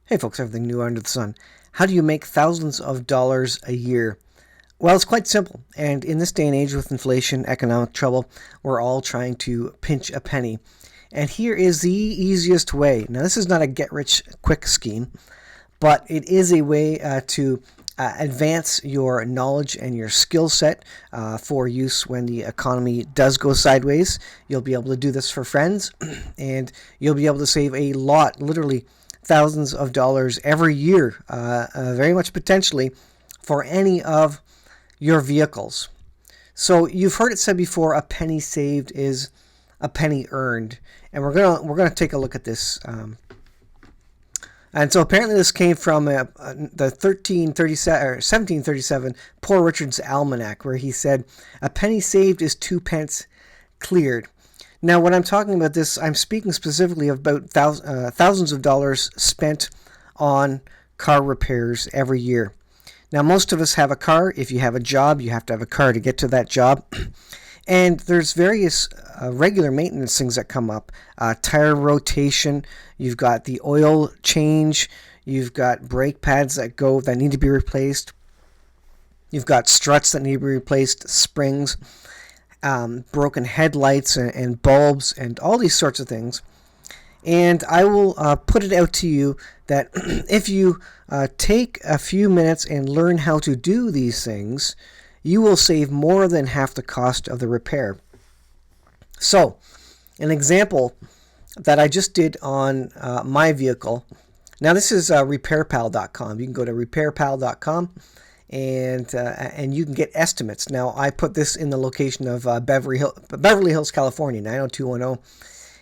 Hey folks, everything new under the sun. How do you make thousands of dollars a year? Well, it's quite simple. And in this day and age with inflation, economic trouble, we're all trying to pinch a penny. And here is the easiest way. Now, this is not a get rich quick scheme, but it is a way to advance your knowledge and your skill set for use when the economy does go sideways. You'll be able to do this for friends, and you'll be able to save a lot, literally thousands of dollars every year, very much potentially, for any of your vehicles. So you've heard it said before, a penny saved is a penny earned, and we're gonna take a look at this. And so apparently this came from the 1337 or 1737 Poor Richard's Almanac, where he said, "A penny saved is 2 pence cleared." Now, when I'm talking about this, I'm speaking specifically about thousands of dollars spent on car repairs every year. Now, most of us have a car. If you have a job, you have to have a car to get to that job. And there's various regular maintenance things that come up. Tire rotation, you've got the oil change, you've got brake pads that need to be replaced, you've got struts that need to be replaced, springs, broken headlights and bulbs and all these sorts of things. And I will put it out to you that if you take a few minutes and learn how to do these things, you will save more than half the cost of the repair. So, an example that I just did on my vehicle. Now, this is repairpal.com. You can go to repairpal.com and you can get estimates. Now, I put this in the location of Beverly Hills, California, 90210.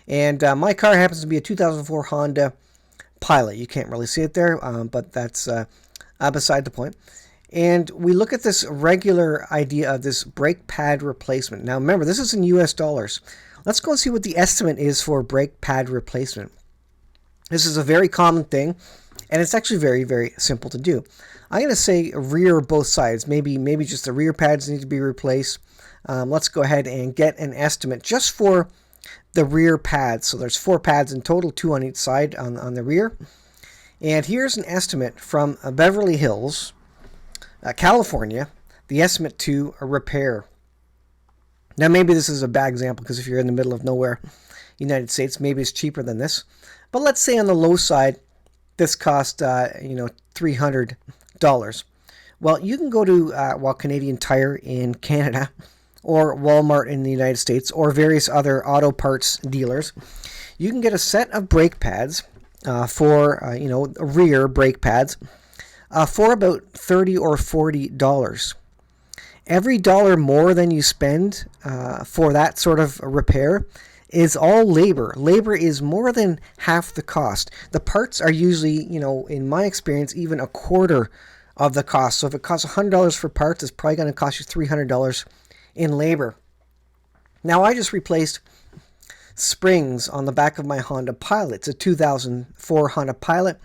And my car happens to be a 2004 Honda Pilot. You can't really see it there, but that's beside the point. And we look at this regular idea of this brake pad replacement. Now, remember, this is in US dollars. Let's go and see what the estimate is for brake pad replacement. This is a very common thing, and it's actually very, very simple to do. I'm going to say rear both sides. Maybe just the rear pads need to be replaced. Let's go ahead and get an estimate just for the rear pads. So there's 4 pads in total, 2 on each side on the rear. And here's an estimate from Beverly Hills, California, the estimate to a repair. Now, maybe this is a bad example because if you're in the middle of nowhere, United States, maybe it's cheaper than this. But let's say on the low side, this cost $300. Well, you can go to Canadian Tire in Canada, or Walmart in the United States, or various other auto parts dealers. You can get a set of brake pads for rear brake pads for about $30 or $40. Every dollar more than you spend for that sort of repair is all labor. Labor is more than half the cost. The parts are usually, in my experience, even a quarter of the cost. So if it costs $100 for parts, it's probably going to cost you $300 in labor. Now, I just replaced springs on the back of my Honda Pilot. It's a 2004 Honda Pilot.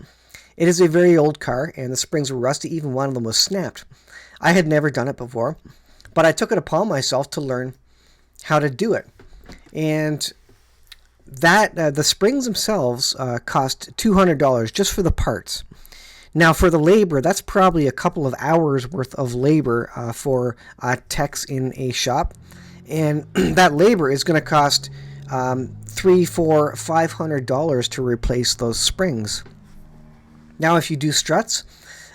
It is a very old car, and the springs were rusty. Even one of them was snapped. I had never done it before, but I took it upon myself to learn how to do it. And that the springs themselves cost $200 just for the parts. Now, for the labor, that's probably a couple of hours worth of labor for techs in a shop. And that labor is going to cost $300, $400, $500 to replace those springs. Now, if you do struts,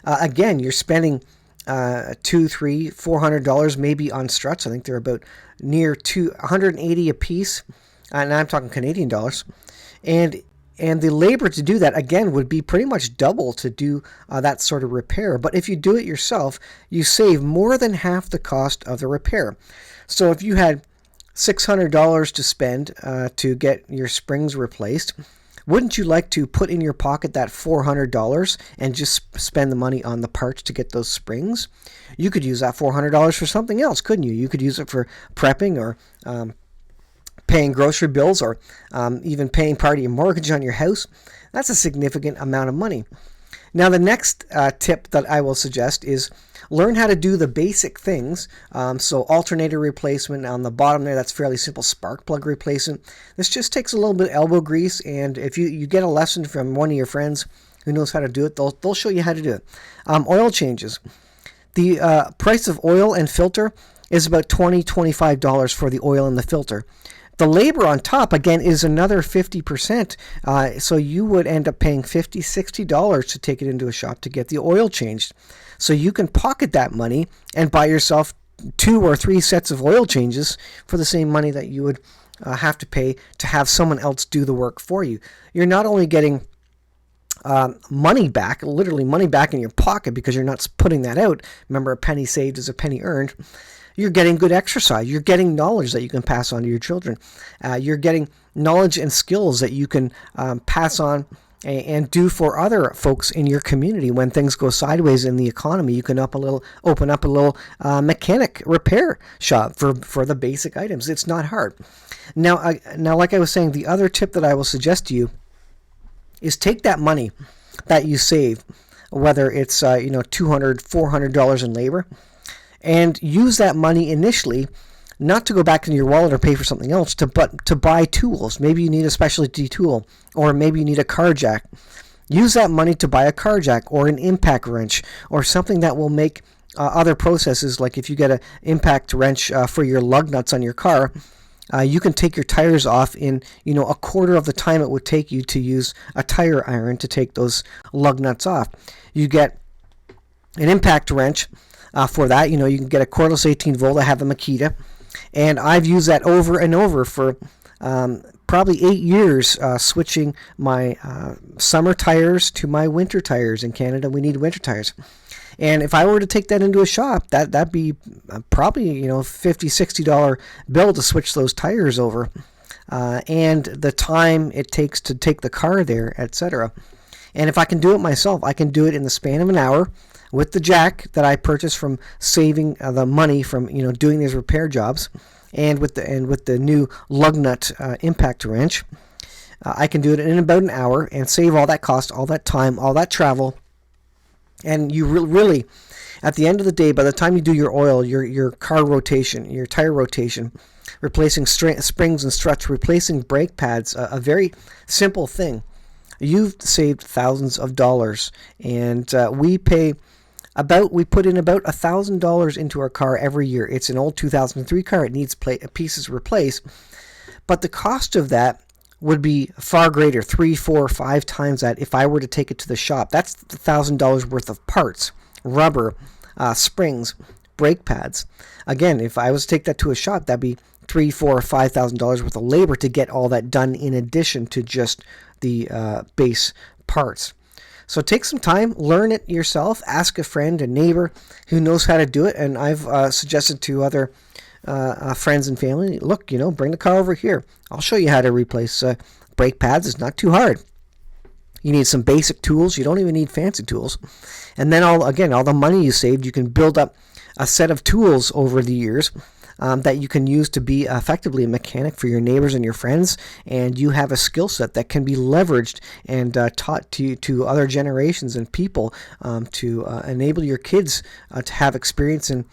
again, you're spending $200, $300, $400 maybe on struts. I think they're about near $180 a piece. And I'm talking Canadian dollars. And the labor to do that, again, would be pretty much double to do that sort of repair. But if you do it yourself, you save more than half the cost of the repair. So if you had $600 to spend to get your springs replaced, wouldn't you like to put in your pocket that $400 and just spend the money on the parts to get those springs? You could use that $400 for something else, couldn't you? You could use it for prepping or paying grocery bills, or even paying part of your mortgage on your house. That's a significant amount of money. Now, the next tip that I will suggest is learn how to do the basic things. So alternator replacement on the bottom there, that's fairly simple. Spark plug replacement. This just takes a little bit of elbow grease, and if you get a lesson from one of your friends who knows how to do it. They'll show you how to do it. Oil changes. The price of oil and filter is about $25 for the oil and the filter. The labor on top, again, is another 50%. So you would end up paying $50, $60 to take it into a shop to get the oil changed. So you can pocket that money and buy yourself 2 or 3 sets of oil changes for the same money that you would have to pay to have someone else do the work for you. You're not only getting money back, literally money back in your pocket because you're not putting that out. Remember, a penny saved is a penny earned. You're getting good exercise. You're getting knowledge that you can pass on to your children. You're getting knowledge and skills that you can pass on and do for other folks in your community. When things go sideways in the economy, you can open up a little mechanic repair shop for the basic items. It's not hard. Now, like I was saying, the other tip that I will suggest to you is take that money that you save, whether it's $200, $400 in labor, and use that money initially, not to go back into your wallet or pay for something else, but to buy tools. Maybe you need a specialty tool, or maybe you need a car jack. Use that money to buy a car jack or an impact wrench or something that will make other processes, like if you get an impact wrench for your lug nuts on your car, you can take your tires off in a quarter of the time it would take you to use a tire iron to take those lug nuts off. You get an impact wrench for that. You can get a cordless 18 volt. I have a Makita, and I've used that over and over for probably 8 years, switching my summer tires to my winter tires. In Canada, we need winter tires. And if I were to take that into a shop, that'd be probably $50, $60 bill to switch those tires over, and the time it takes to take the car there, etc. And if I can do it myself, I can do it in the span of an hour with the jack that I purchased from saving the money from doing these repair jobs, and with the new lug nut impact wrench. I can do it in about an hour and save all that cost, all that time, all that travel. And you really, at the end of the day, by the time you do your oil, your car rotation, your tire rotation, replacing springs and struts, replacing brake pads, a very simple thing, you've saved thousands of dollars. And we put in about $1,000 into our car every year. It's an old 2003 car. It needs pieces replaced. But the cost of that would be far greater, 3, 4, 5 times that if I were to take it to the shop. That's $1,000 worth of parts, rubber, springs, brake pads. Again, if I was to take that to a shop, that'd be $3, $4, or $5,000 worth of labor to get all that done in addition to just the base parts. So take some time, learn it yourself, ask a friend, a neighbor who knows how to do it. And I've suggested to other friends and family, look, bring the car over here. I'll show you how to replace brake pads. It's not too hard. You need some basic tools. You don't even need fancy tools. And then all the money you saved, you can build up a set of tools over the years that you can use to be effectively a mechanic for your neighbors and your friends. And you have a skill set that can be leveraged and taught to other generations and people to enable your kids to have experience in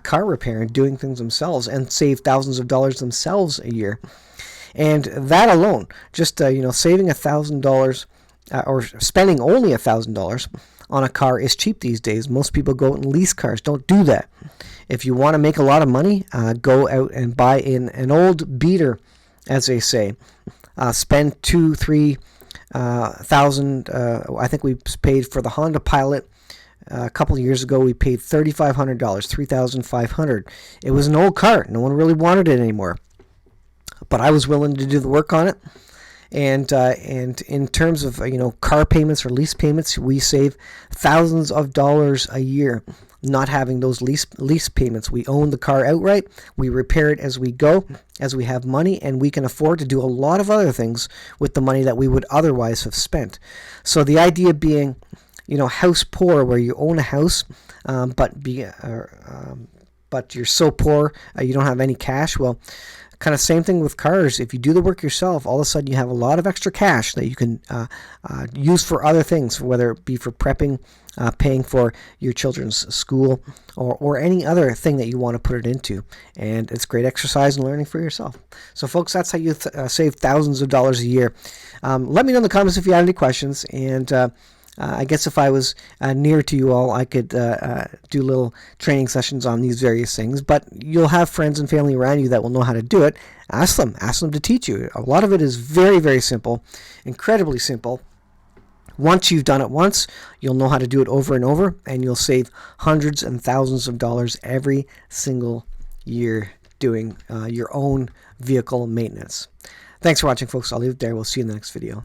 car repair and doing things themselves and save thousands of dollars themselves a year. And that alone, just saving $1,000 or spending only $1,000 on a car is cheap these days. Most people go out and lease cars. Don't do that. If you want to make a lot of money, go out and buy an old beater, as they say. Spend $2,000-3,000. I think we paid for the Honda Pilot a couple of years ago. We paid $3,500, $3,500. It was an old car. No one really wanted it anymore, but I was willing to do the work on it. And in terms of car payments or lease payments, we save thousands of dollars a year not having those lease payments. We own the car outright. We repair it as we go, as we have money, and we can afford to do a lot of other things with the money that we would otherwise have spent. So the idea being, house poor, where you own a house, but you're so poor you don't have any cash. Well, kind of same thing with cars. If you do the work yourself, all of a sudden you have a lot of extra cash that you can use for other things, whether it be for prepping, paying for your children's school, or any other thing that you want to put it into. And it's great exercise and learning for yourself. So folks, that's how you save thousands of dollars a year. Let me know in the comments if you have any questions, and I guess if I was near to you all, I could do little training sessions on these various things. But you'll have friends and family around you that will know how to do it. Ask them to teach you. A lot of it is very, very simple, incredibly simple. Once you've done it once, you'll know how to do it over and over, and you'll save hundreds and thousands of dollars every single year doing your own vehicle maintenance. Thanks for watching, folks. I'll leave it there. We'll see you in the next video.